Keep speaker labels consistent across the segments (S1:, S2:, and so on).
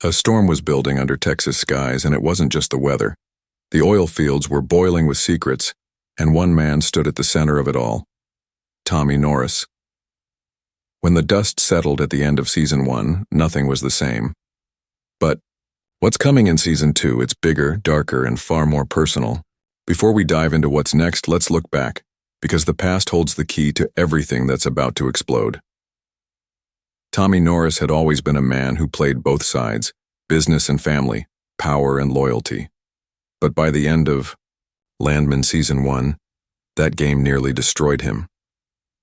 S1: A storm was building under Texas skies, and it wasn't just the weather. The oil fields were boiling with secrets, and one man stood at the center of it all: Tommy Norris. When the dust settled at the end of Season 1, nothing was the same. But what's coming in Season 2, it's bigger, darker, and far more personal. Before we dive into what's next, let's look back, because the past holds the key to everything that's about to explode. Tommy Norris had always been a man who played both sides, business and family, power and loyalty. But by the end of Landman Season 1, that game nearly destroyed him.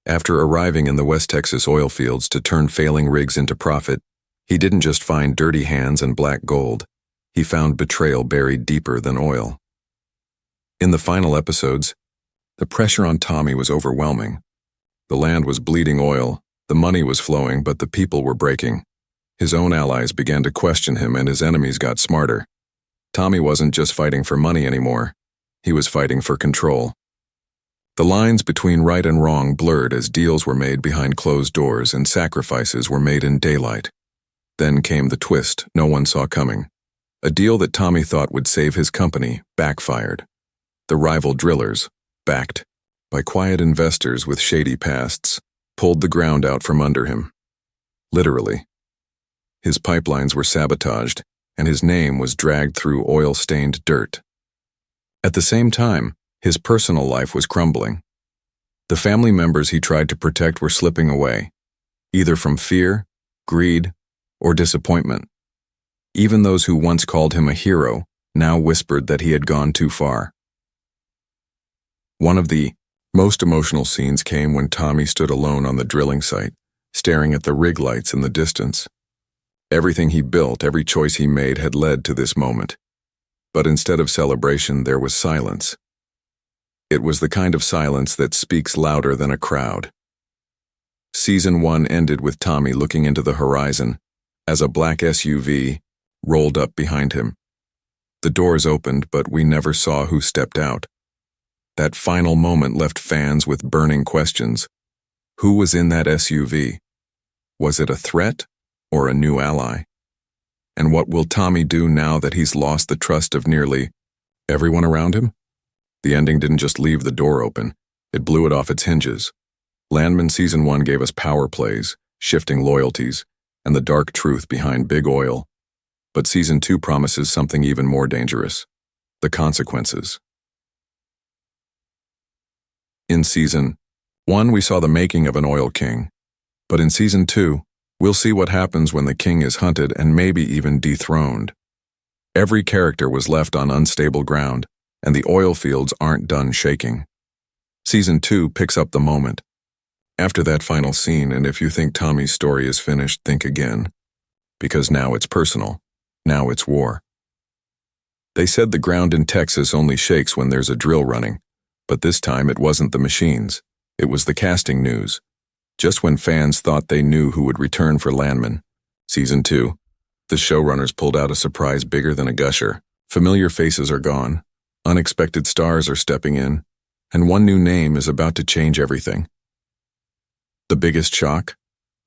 S1: After arriving in the West Texas oil fields to turn failing rigs into profit, he didn't just find dirty hands and black gold. He found betrayal buried deeper than oil. In the final episodes, the pressure on Tommy was overwhelming. The land was bleeding oil, the money was flowing, but the people were breaking. His own allies began to question him, and his enemies got smarter. Tommy wasn't just fighting for money anymore. He was fighting for control. The lines between right and wrong blurred as deals were made behind closed doors and sacrifices were made in daylight. Then came the twist no one saw coming. A deal that Tommy thought would save his company backfired. The rival drillers, backed by quiet investors with shady pasts, pulled the ground out from under him. Literally. His pipelines were sabotaged, and his name was dragged through oil-stained dirt. At the same time, his personal life was crumbling. The family members he tried to protect were slipping away, either from fear, greed, or disappointment. Even those who once called him a hero now whispered that he had gone too far. One of the most emotional scenes came when Tommy stood alone on the drilling site, staring at the rig lights in the distance. Everything he built, every choice he made had led to this moment. But instead of celebration, there was silence. It was the kind of silence that speaks louder than a crowd. Season 1 ended with Tommy looking into the horizon as a black SUV rolled up behind him. The doors opened, but we never saw who stepped out. That final moment left fans with burning questions. Who was in that SUV? Was it a threat or a new ally? And what will Tommy do now that he's lost the trust of nearly everyone around him? The ending didn't just leave the door open, it blew it off its hinges. Landman Season 1 gave us power plays, shifting loyalties, and the dark truth behind big oil. But Season 2 promises something even more dangerous: the consequences. In Season 1, we saw the making of an oil king. But in Season 2, we'll see what happens when the king is hunted and maybe even dethroned. Every character was left on unstable ground, and the oil fields aren't done shaking. Season 2 picks up the moment. After that final scene, and if you think Tommy's story is finished, think again. Because now it's personal. Now it's war. They said the ground in Texas only shakes when there's a drill running. But this time it wasn't the machines. It was the casting news. Just when fans thought they knew who would return for Landman Season 2, the showrunners pulled out a surprise bigger than a gusher. Familiar faces are gone. Unexpected stars are stepping in. And one new name is about to change everything. The biggest shock?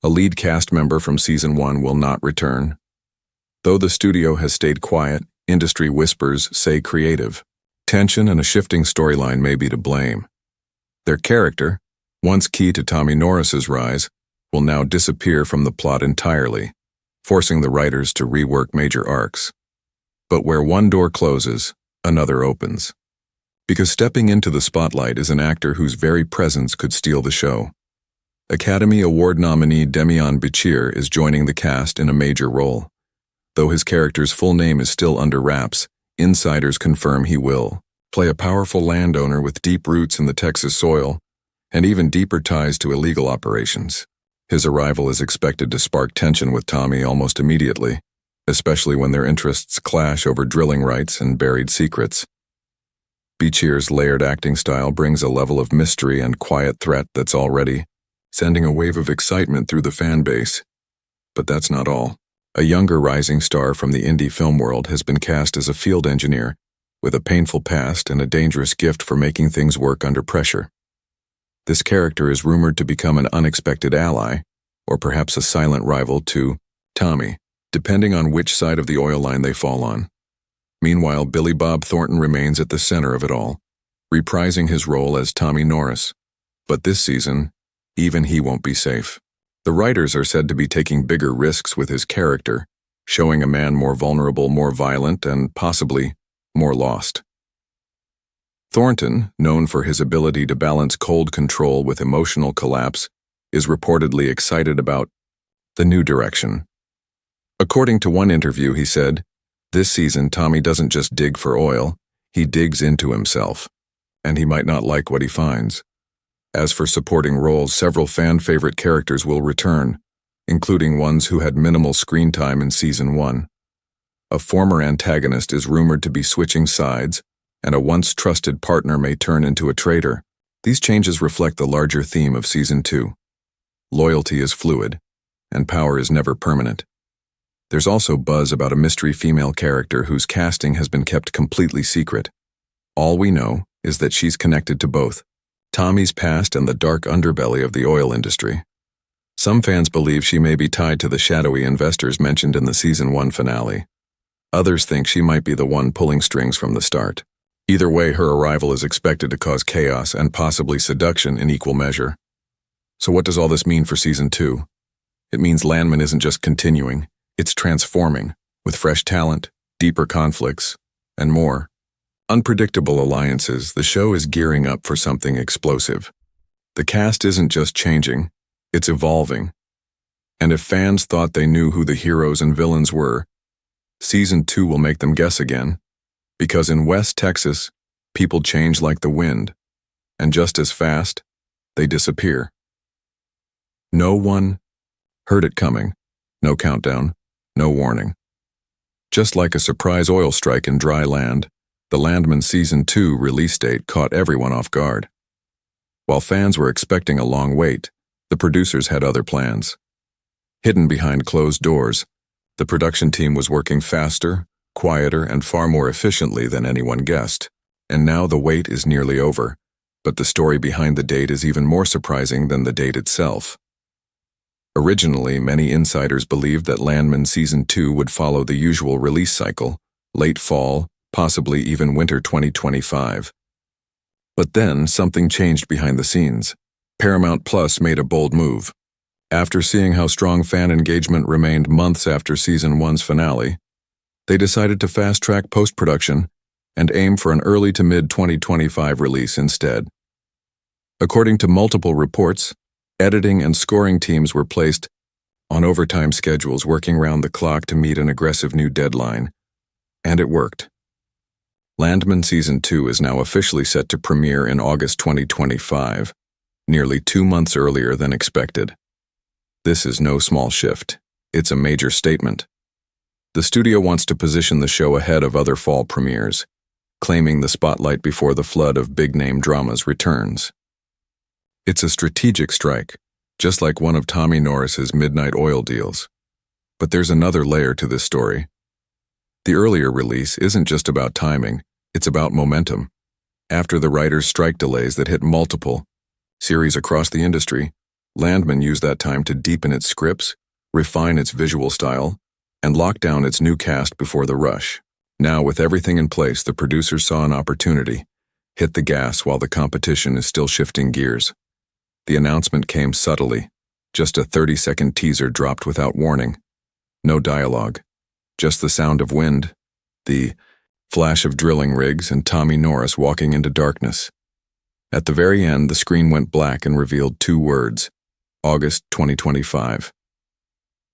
S1: A lead cast member from Season 1 will not return. Though the studio has stayed quiet, industry whispers say creative. Tension and a shifting storyline may be to blame. Their character, once key to Tommy Norris's rise, will now disappear from the plot entirely, forcing the writers to rework major arcs. But where one door closes, another opens. Because stepping into the spotlight is an actor whose very presence could steal the show. Academy Award nominee Demian Bichir is joining the cast in a major role. Though his character's full name is still under wraps, insiders confirm he will play a powerful landowner with deep roots in the Texas soil and even deeper ties to illegal operations. His arrival is expected to spark tension with Tommy almost immediately, especially when their interests clash over drilling rights and buried secrets. Bichir's layered acting style brings a level of mystery and quiet threat that's already sending a wave of excitement through the fan base. But that's not all. A younger rising star from the indie film world has been cast as a field engineer, with a painful past and a dangerous gift for making things work under pressure. This character is rumored to become an unexpected ally, or perhaps a silent rival to Tommy. depending on which side of the oil line they fall on. Meanwhile, Billy Bob Thornton remains at the center of it all, reprising his role as Tommy Norris. But this season, even he won't be safe. The writers are said to be taking bigger risks with his character, showing a man more vulnerable, more violent, and possibly more lost. Thornton, known for his ability to balance cold control with emotional collapse, is reportedly excited about the new direction. According to one interview, he said, "This season, Tommy doesn't just dig for oil, he digs into himself, and he might not like what he finds." As for supporting roles, several fan-favorite characters will return, including ones who had minimal screen time in Season 1. A former antagonist is rumored to be switching sides, and a once-trusted partner may turn into a traitor. These changes reflect the larger theme of Season 2. Loyalty is fluid, and power is never permanent. There's also buzz about a mystery female character whose casting has been kept completely secret. All we know is that she's connected to both Tommy's past and the dark underbelly of the oil industry. Some fans believe she may be tied to the shadowy investors mentioned in the Season 1 finale. Others think she might be the one pulling strings from the start. Either way, her arrival is expected to cause chaos and possibly seduction in equal measure. So what does all this mean for Season 2? It means Landman isn't just continuing, it's transforming, with fresh talent, deeper conflicts, and more unpredictable alliances. The show is gearing up for something explosive. The cast isn't just changing, it's evolving. And if fans thought they knew who the heroes and villains were, Season 2 will make them guess again. Because in West Texas, people change like the wind, and just as fast, they disappear. No one heard it coming. No countdown, no warning. Just like a surprise oil strike in dry land, the Landman Season 2 release date caught everyone off guard. While fans were expecting a long wait, the producers had other plans. Hidden behind closed doors, the production team was working faster, quieter, and far more efficiently than anyone guessed. And now the wait is nearly over, but the story behind the date is even more surprising than the date itself. Originally, many insiders believed that Landman Season 2 would follow the usual release cycle, late fall, possibly even winter 2025. But then, something changed behind the scenes. Paramount Plus made a bold move. After seeing how strong fan engagement remained months after Season 1's finale, they decided to fast-track post-production and aim for an early to mid-2025 release instead. According to multiple reports, editing and scoring teams were placed on overtime schedules, working round the clock to meet an aggressive new deadline. And it worked. Landman Season 2 is now officially set to premiere in August 2025, nearly 2 months earlier than expected. This is no small shift. It's a major statement. The studio wants to position the show ahead of other fall premieres, claiming the spotlight before the flood of big-name dramas returns. It's a strategic strike, just like one of Tommy Norris's midnight oil deals. But there's another layer to this story. The earlier release isn't just about timing, it's about momentum. After the writers' strike delays that hit multiple series across the industry, Landman used that time to deepen its scripts, refine its visual style, and lock down its new cast before the rush. Now, with everything in place, the producers saw an opportunity. Hit the gas while the competition is still shifting gears. The announcement came subtly, just a 30-second teaser dropped without warning. No dialogue, just the sound of wind, the flash of drilling rigs, and Tommy Norris walking into darkness. At the very end, the screen went black and revealed 2 words: August 2025.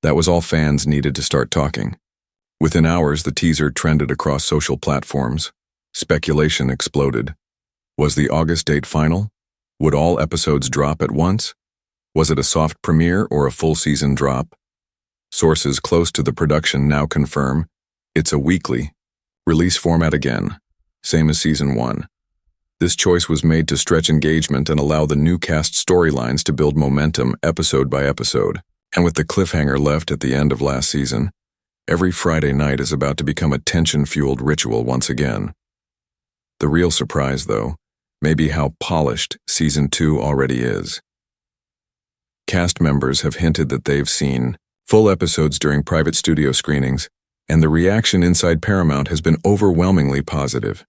S1: That was all fans needed to start talking. Within hours, the teaser trended across social platforms. Speculation exploded. Was the August date final? Would all episodes drop at once? Was it a soft premiere or a full season drop? Sources close to the production now confirm it's a weekly release format again, same as Season 1. This choice was made to stretch engagement and allow the new cast storylines to build momentum episode by episode. And with the cliffhanger left at the end of last season, every Friday night is about to become a tension-fueled ritual once again. The real surprise, though, may be how polished Season 2 already is. Cast members have hinted that they've seen full episodes during private studio screenings, and the reaction inside Paramount has been overwhelmingly positive.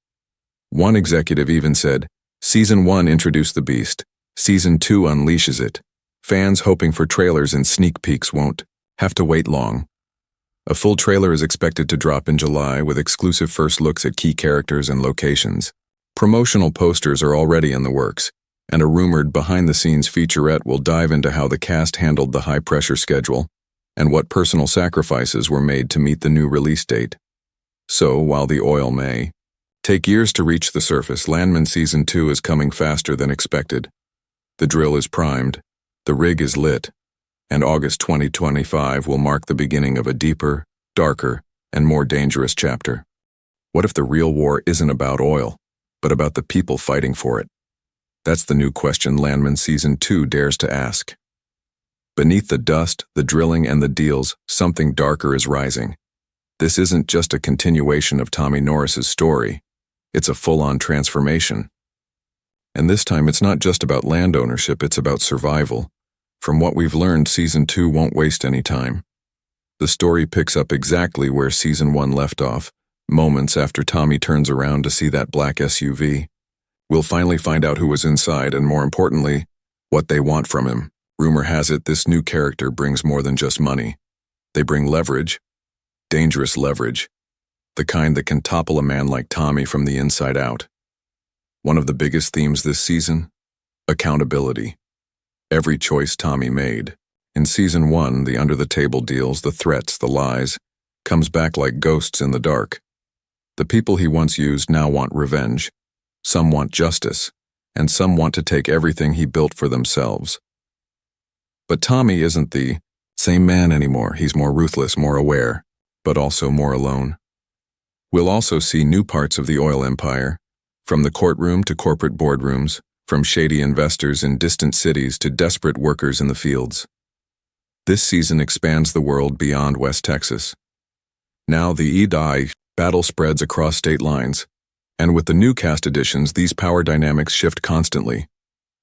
S1: One executive even said, "Season 1 introduced the beast. Season 2 unleashes it. Fans hoping for trailers and sneak peeks won't have to wait long." A full trailer is expected to drop in July with exclusive first looks at key characters and locations. Promotional posters are already in the works, and a rumored behind-the-scenes featurette will dive into how the cast handled the high-pressure schedule and what personal sacrifices were made to meet the new release date. So, while the oil may take years to reach the surface, Landman Season 2 is coming faster than expected. The drill is primed, the rig is lit, and August 2025 will mark the beginning of a deeper, darker, and more dangerous chapter. What if the real war isn't about oil, but about the people fighting for it? That's the new question Landman Season 2 dares to ask. Beneath the dust, the drilling, and the deals, something darker is rising. This isn't just a continuation of Tommy Norris's story. It's a full-on transformation. And this time it's not just about land ownership, it's about survival. From what we've learned, Season 2 won't waste any time. The story picks up exactly where Season 1 left off, moments after Tommy turns around to see that black SUV. We'll finally find out who was inside and, more importantly, what they want from him. Rumor has it this new character brings more than just money. They bring leverage, dangerous leverage, the kind that can topple a man like Tommy from the inside out. One of the biggest themes this season? Accountability. Every choice Tommy made. In Season 1, the under-the-table deals, the threats, the lies, comes back like ghosts in the dark. The people he once used now want revenge. Some want justice, and some want to take everything he built for themselves. But Tommy isn't the same man anymore. He's more ruthless, more aware, but also more alone. We'll also see new parts of the oil empire, from the courtroom to corporate boardrooms, from shady investors in distant cities to desperate workers in the fields. This season expands the world beyond West Texas. Now the E-Die battle spreads across state lines, and with the new cast additions, these power dynamics shift constantly.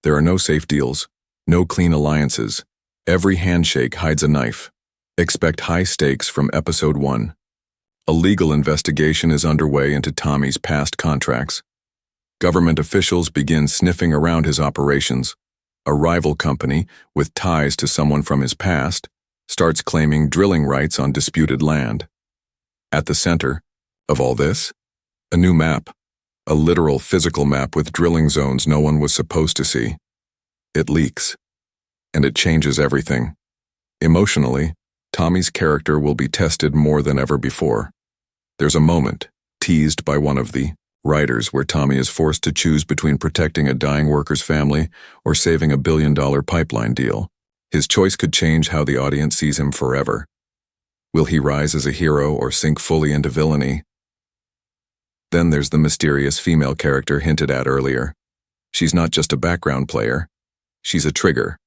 S1: There are no safe deals, no clean alliances. Every handshake hides a knife. Expect high stakes from Episode 1. A legal investigation is underway into Tommy's past contracts. Government officials begin sniffing around his operations. A rival company, with ties to someone from his past, starts claiming drilling rights on disputed land. At the center of all this, a new map, a literal physical map with drilling zones no one was supposed to see. It leaks, and it changes everything. Emotionally, Tommy's character will be tested more than ever before. There's a moment, teased by one of the writers, where Tommy is forced to choose between protecting a dying worker's family or saving a billion-dollar pipeline deal. His choice could change how the audience sees him forever. Will he rise as a hero or sink fully into villainy? Then there's the mysterious female character hinted at earlier. She's not just a background player, she's a trigger.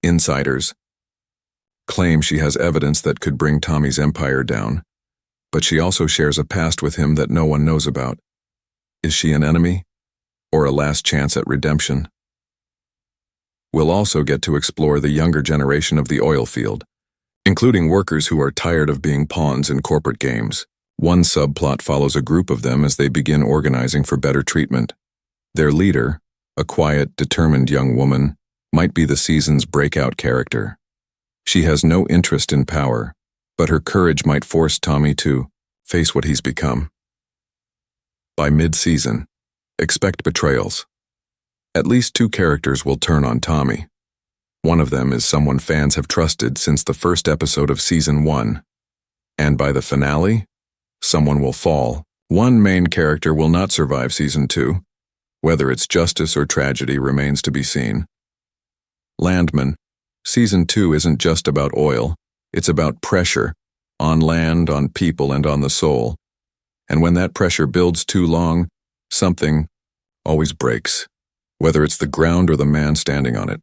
S1: Insiders claim she has evidence that could bring Tommy's empire down, but she also shares a past with him that no one knows about. Is she an enemy, or a last chance at redemption? We'll also get to explore the younger generation of the oil field, including workers who are tired of being pawns in corporate games. One subplot follows a group of them as they begin organizing for better treatment. Their leader, a quiet, determined young woman, might be the season's breakout character. She has no interest in power, but her courage might force Tommy to face what he's become. By mid-season, expect betrayals. At least two characters will turn on Tommy. One of them is someone fans have trusted since the first episode of Season 1. And by the finale, someone will fall. One main character will not survive Season 2. Whether it's justice or tragedy remains to be seen. Landman, Season 2 isn't just about oil, it's about pressure, on land, on people, and on the soul. And when that pressure builds too long, something always breaks, whether it's the ground or the man standing on it.